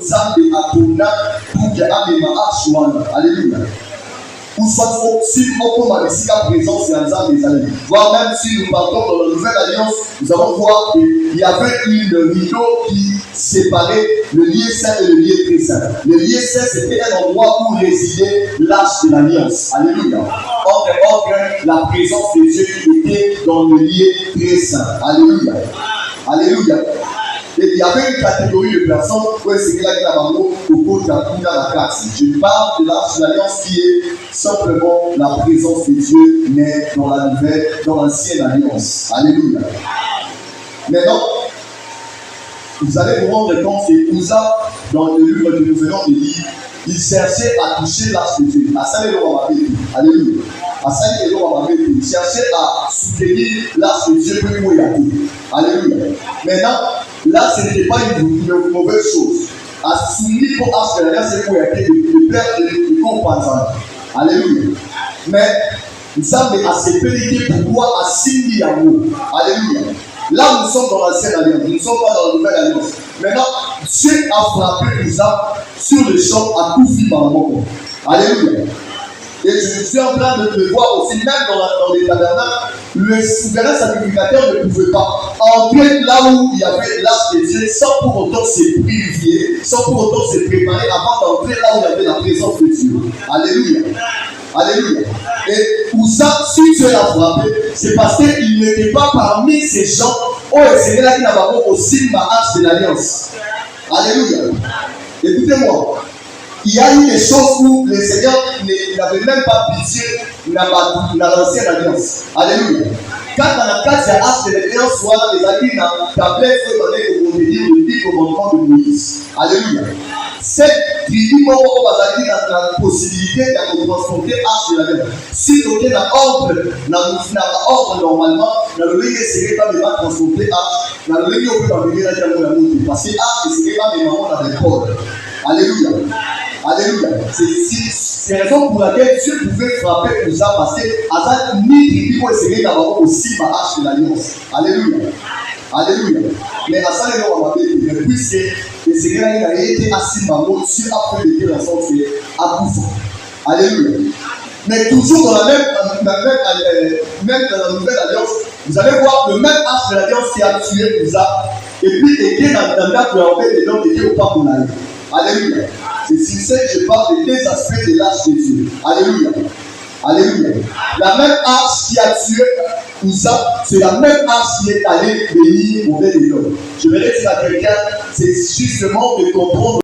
Nzambe atona pour que amema achwana. Alléluia. Ou soit si on a ici la présence de Nzambe ezali. Voire même si nous partons dans la nouvelle alliance, nous allons voir qu'il y avait une rideau qui séparait le lieu saint et le lieu très saint. Le lieu saint, c'était un endroit où résidait l'arche de l'alliance. Alléluia. Or, la présence de Dieu était dans le lieu très saint. Alléluia. Alléluia. Et il y avait une catégorie de personnes où c'est là qu'il y a au cours de la classe. Je parle de l'arche de l'alliance qui est simplement la présence de Dieu, mais dans la nouvelle, dans l'ancienne alliance. Alléluia. Maintenant, vous allez vous rendre compte que Uza, dans le livre que nous venons de lire, il cherchait à toucher l'arche de Dieu. Alléluia. Il cherchait à soutenir l'arche de Dieu pour y aller. Alléluia. Maintenant, là, ce n'était pas une mauvaise chose. À soutenir pour l'arche de l'alliance, c'est pour y aller de perdre de compensation. Alléluia. Mais nous avons assez pénible pourquoi à signer amour. Alléluia. Là, nous sommes dans l'ancienne alliance, nous ne sommes pas dans la nouvelle alliance. Maintenant, Dieu a frappé nous sur le champ à coup fait par mort. Alléluia. Et je suis en train de le voir aussi, même dans les tabernacles, le souverain sacrificateur ne pouvait pas entrer là où il y avait l'arche de Dieu sans pour autant se purifier, sans pour autant se préparer avant d'entrer là où il y avait la présence de Dieu. Alléluia. Alléluia. Et où ça, si Dieu l'a frappé, c'est parce qu'il n'était pas parmi ces gens où le Seigneur là qui n'a pas aussi ma arche de l'alliance. Alléluia. Écoutez-moi. Il y a eu des choses où le Seigneur n'avait même pas pitié dans l'ancienne alliance. Alléluia. Quand dans la case de l'arche de l'alliance, soit les alliés dans la plaie, il faut donner au le 10 commandements de Moïse. Alléluia. Cette tribu, on va dire la possibilité de transporter l'arche de l'alliance. Si on est dans l'ordre normalement, dans le lieu de ce pas de transporter l'arche, dans le lieu où on peut venir à la montée. Parce que l'arche, c'est pas des mamans dans les corps. Alléluia. Alléluia. C'est la raison pour laquelle Dieu pouvait frapper tout ça parce que Azad ni tribu pour essayer d'avoir aussi ma hache de l'alliance. Alléluia. Alléluia. Mais Azad est là, puisque le Seigneur a été assis par moi sur après le Dieu dans son fait à Koufa. Alléluia. Mais toujours dans même dans la nouvelle alliance, vous allez voir le même hache de l'alliance qui a tué Uza. Et puis, il était dans le date de l'envers de l'homme qui est au pas pour l'aller. Alléluia. C'est sincère, je parle des deux aspects de l'arche de Dieu. Alléluia. Alléluia. La même arche qui a tué Uza, c'est la même arche qui est allée bénir au mauvais de l'homme. Je vais dire à quelqu'un, c'est justement de comprendre.